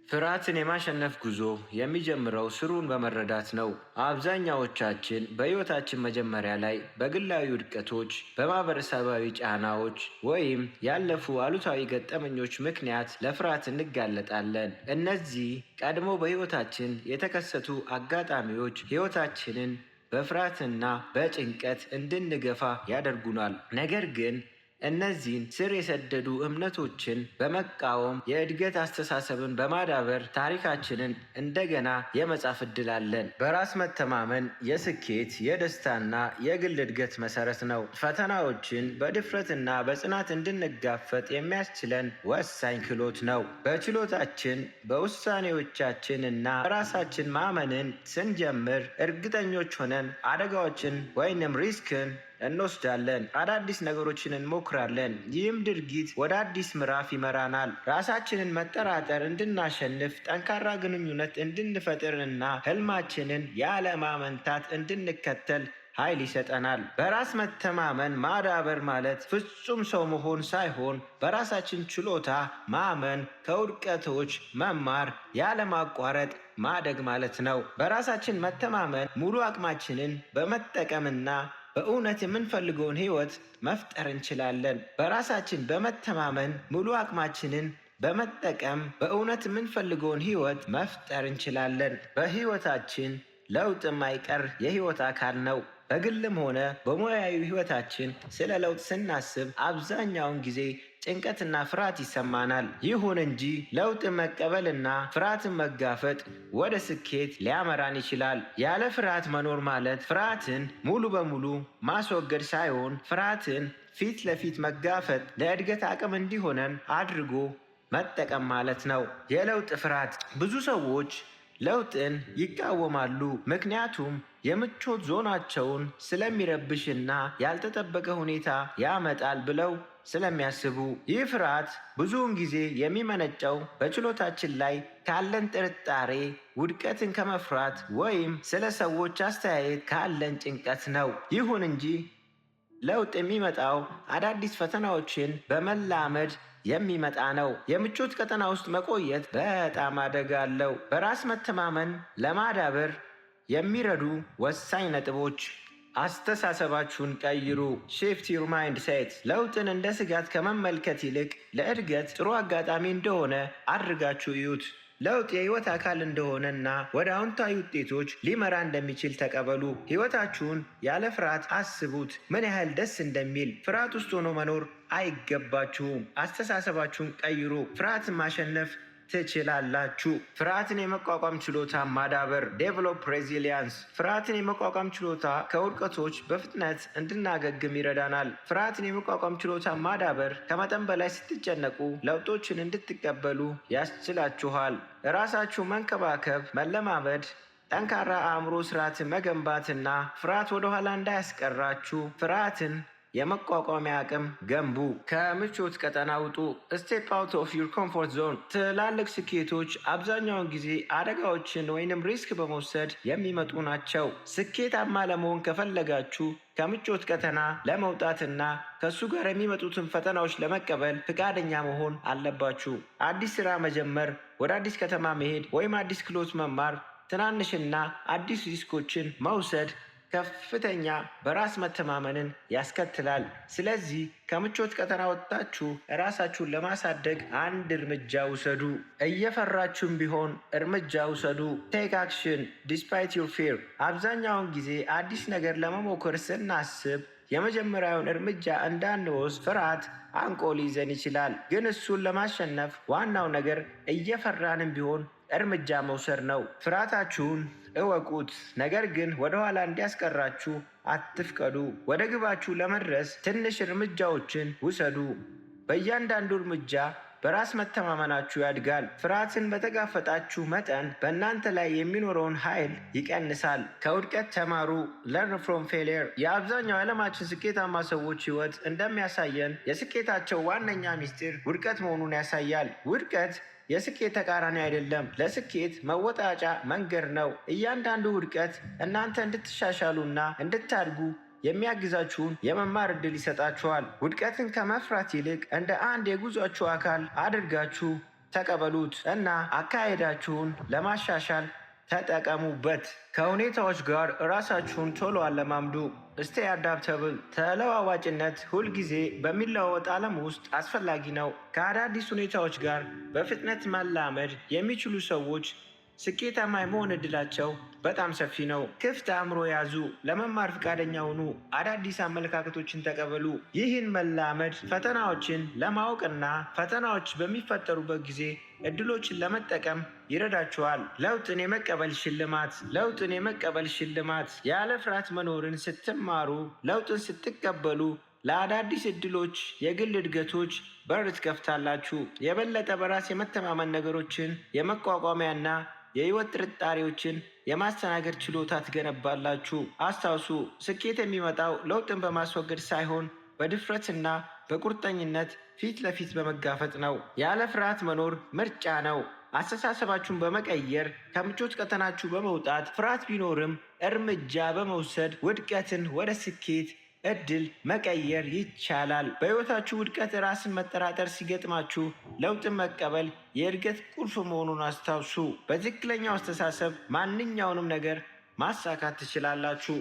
ፍርሃትን የማሸነፍ ጉዞ የሚጀምረው ስሩን በመረዳት ነው። አብዛኛዎቻችን በሕይወታችን መጀመሪያ ላይ በግላዊ ውድቀቶች፣ በማህበረሰባዊ ጫናዎች ወይም ያለፉ አሉታዊ ገጠመኞች ምክንያት ለፍርሃት እንጋለጣለን። እነዚህ ቀድሞ በሕይወታችን የተከሰቱ አጋጣሚዎች ሕይወታችንን በፍርሃትና በጭንቀት እንድንገፋ ያደርጉናል። ነገር ግን እነዚህን ስር የሰደዱ እምነቶችን በመቃወም የእድገት አስተሳሰብን በማዳበር ታሪካችንን እንደገና የመጻፍ ዕድል አለን። በራስ መተማመን የስኬት የደስታና የግል እድገት መሰረት ነው። ፈተናዎችን በድፍረትና በጽናት እንድንጋፈጥ የሚያስችለን ወሳኝ ክህሎት ነው። በችሎታችን በውሳኔዎቻችንና በራሳችን ማመንን ስንጀምር እርግጠኞች ሆነን አደጋዎችን ወይንም ሪስክን እንወስዳለን። አዳዲስ ነገሮችን እንሞክራለን። ይህም ድርጊት ወደ አዲስ ምዕራፍ ይመራናል። ራሳችንን መጠራጠር እንድናሸንፍ፣ ጠንካራ ግንኙነት እንድንፈጥርና ህልማችንን ያለማመንታት እንድንከተል ኃይል ይሰጠናል። በራስ መተማመን ማዳበር ማለት ፍጹም ሰው መሆን ሳይሆን በራሳችን ችሎታ ማመን፣ ከውድቀቶች መማር፣ ያለማቋረጥ ማደግ ማለት ነው። በራሳችን መተማመን ሙሉ አቅማችንን በመጠቀምና በእውነት የምንፈልገውን ህይወት መፍጠር እንችላለን። በራሳችን በመተማመን ሙሉ አቅማችንን በመጠቀም በእውነት የምንፈልገውን ህይወት መፍጠር እንችላለን። በህይወታችን ለውጥ የማይቀር የህይወት አካል ነው። በግልም ሆነ በሙያዊ ህይወታችን ስለ ለውጥ ስናስብ አብዛኛውን ጊዜ ጭንቀትና ፍርሃት ይሰማናል። ይሁን እንጂ ለውጥን መቀበልና ፍርሃትን መጋፈጥ ወደ ስኬት ሊያመራን ይችላል። ያለ ፍርሃት መኖር ማለት ፍርሃትን ሙሉ በሙሉ ማስወገድ ሳይሆን ፍርሃትን ፊት ለፊት መጋፈጥ ለእድገት አቅም እንዲሆነን አድርጎ መጠቀም ማለት ነው። የለውጥ ፍርሃት ብዙ ሰዎች ለውጥን ይቃወማሉ፣ ምክንያቱም የምቾት ዞናቸውን ስለሚረብሽና ያልተጠበቀ ሁኔታ ያመጣል ብለው ስለሚያስቡ። ይህ ፍርሃት ብዙውን ጊዜ የሚመነጨው በችሎታችን ላይ ካለን ጥርጣሬ፣ ውድቀትን ከመፍራት ወይም ስለ ሰዎች አስተያየት ካለን ጭንቀት ነው። ይሁን እንጂ ለውጥ የሚመጣው አዳዲስ ፈተናዎችን በመላመድ የሚመጣ ነው። የምቾት ቀጠና ውስጥ መቆየት በጣም አደጋ አለው። በራስ መተማመን ለማዳበር የሚረዱ ወሳኝ ነጥቦች። አስተሳሰባችሁን ቀይሩ። ሺፍት ዩር ማይንድ ሴት። ለውጥን እንደ ስጋት ከመመልከት ይልቅ ለእድገት ጥሩ አጋጣሚ እንደሆነ አድርጋችሁ እዩት። ለውጥ የህይወት አካል እንደሆነና ወደ አዎንታዊ ውጤቶች ሊመራ እንደሚችል ተቀበሉ። ህይወታችሁን ያለ ፍርሃት አስቡት። ምን ያህል ደስ እንደሚል። ፍርሃት ውስጥ ሆኖ መኖር አይገባችሁም። አስተሳሰባችሁን ቀይሩ። ፍርሃትን ማሸነፍ ትችላላችሁ። ፍርሃትን የመቋቋም ችሎታ ማዳበር። ዴቨሎፕ ሬዚሊያንስ። ፍርሃትን የመቋቋም ችሎታ ከውድቀቶች በፍጥነት እንድናገግም ይረዳናል። ፍርሃትን የመቋቋም ችሎታ ማዳበር ከመጠን በላይ ስትጨነቁ ለውጦችን እንድትቀበሉ ያስችላችኋል። ራሳችሁ መንከባከብ መለማመድ፣ ጠንካራ አእምሮ ስርዓትን መገንባትና ፍርሃት ወደኋላ እንዳያስቀራችሁ ፍርሃትን የመቋቋሚያ አቅም ገንቡ። ከምቾት ቀጠና ውጡ። ስቴፕ አውት ኦፍ ዩር ኮምፎርት ዞን። ትላልቅ ስኬቶች አብዛኛውን ጊዜ አደጋዎችን ወይንም ሪስክ በመውሰድ የሚመጡ ናቸው። ስኬታማ ለመሆን ከፈለጋችሁ ከምቾት ቀጠና ለመውጣትና ከሱ ጋር የሚመጡትን ፈተናዎች ለመቀበል ፍቃደኛ መሆን አለባችሁ። አዲስ ስራ መጀመር፣ ወደ አዲስ ከተማ መሄድ ወይም አዲስ ክህሎት መማር ትናንሽና አዲስ ሪስኮችን መውሰድ ከፍተኛ በራስ መተማመንን ያስከትላል። ስለዚህ ከምቾት ቀጠና ወጥታችሁ ራሳችሁን ለማሳደግ አንድ እርምጃ ውሰዱ። እየፈራችሁም ቢሆን እርምጃ ውሰዱ። ቴክ አክሽን ዲስፓይት ዩር ፊር። አብዛኛውን ጊዜ አዲስ ነገር ለመሞከር ስናስብ የመጀመሪያውን እርምጃ እንዳንወስድ ፍርሃት አንቆ ሊይዘን ይችላል። ግን እሱን ለማሸነፍ ዋናው ነገር እየፈራንም ቢሆን እርምጃ መውሰድ ነው። ፍርሃታችሁን እወቁት፣ ነገር ግን ወደኋላ እንዲያስቀራችሁ አትፍቀዱ። ወደ ግባችሁ ለመድረስ ትንሽ እርምጃዎችን ውሰዱ። በእያንዳንዱ እርምጃ በራስ መተማመናችሁ ያድጋል። ፍርሃትን በተጋፈጣችሁ መጠን በእናንተ ላይ የሚኖረውን ኃይል ይቀንሳል። ከውድቀት ተማሩ። ለርን ፍሮም ፌሊየር። የአብዛኛው የዓለማችን ስኬታማ ሰዎች ህይወት እንደሚያሳየን የስኬታቸው ዋነኛ ሚስጥር ውድቀት መሆኑን ያሳያል። ውድቀት የስኬት ተቃራኒ አይደለም፣ ለስኬት መወጣጫ መንገድ ነው። እያንዳንዱ ውድቀት እናንተ እንድትሻሻሉና እንድታድጉ የሚያግዛችሁን የመማር ዕድል ይሰጣችኋል። ውድቀትን ከመፍራት ይልቅ እንደ አንድ የጉዟችሁ አካል አድርጋችሁ ተቀበሉት እና አካሄዳችሁን ለማሻሻል ተጠቀሙበት። ከሁኔታዎች ጋር ራሳችሁን ቶሎ አለማምዱ። ስቴይ አዳፕተብል። ተለዋዋጭነት ሁልጊዜ በሚለዋወጥ ዓለም ውስጥ አስፈላጊ ነው። ከአዳዲስ ሁኔታዎች ጋር በፍጥነት መላመድ የሚችሉ ሰዎች ስኬታማ የመሆን እድላቸው በጣም ሰፊ ነው። ክፍት አእምሮ ያዙ። ለመማር ፈቃደኛ ሁኑ። አዳዲስ አመለካከቶችን ተቀበሉ። ይህን መላመድ ፈተናዎችን ለማወቅና ፈተናዎች በሚፈጠሩበት ጊዜ እድሎችን ለመጠቀም ይረዳችኋል። ለውጥን የመቀበል ሽልማት። ለውጥን የመቀበል ሽልማት። ያለ ፍርሃት መኖርን ስትማሩ፣ ለውጥን ስትቀበሉ ለአዳዲስ እድሎች፣ የግል እድገቶች በር ትከፍታላችሁ። የበለጠ በራስ የመተማመን ነገሮችን የመቋቋሚያና የህይወት ጥርጣሬዎችን የማስተናገድ ችሎታ ትገነባላችሁ። አስታውሱ፣ ስኬት የሚመጣው ለውጥን በማስወገድ ሳይሆን በድፍረትና በቁርጠኝነት ፊት ለፊት በመጋፈጥ ነው። ያለ ፍርሃት መኖር ምርጫ ነው። አስተሳሰባችሁን በመቀየር ከምቾት ቀጠናችሁ በመውጣት ፍርሃት ቢኖርም እርምጃ በመውሰድ ውድቀትን ወደ ስኬት እድል መቀየር ይቻላል። በህይወታችሁ ውድቀት ራስን መጠራጠር ሲገጥማችሁ ለውጥን መቀበል የእድገት ቁልፍ መሆኑን አስታውሱ። በትክክለኛው አስተሳሰብ ማንኛውንም ነገር ማሳካት ትችላላችሁ።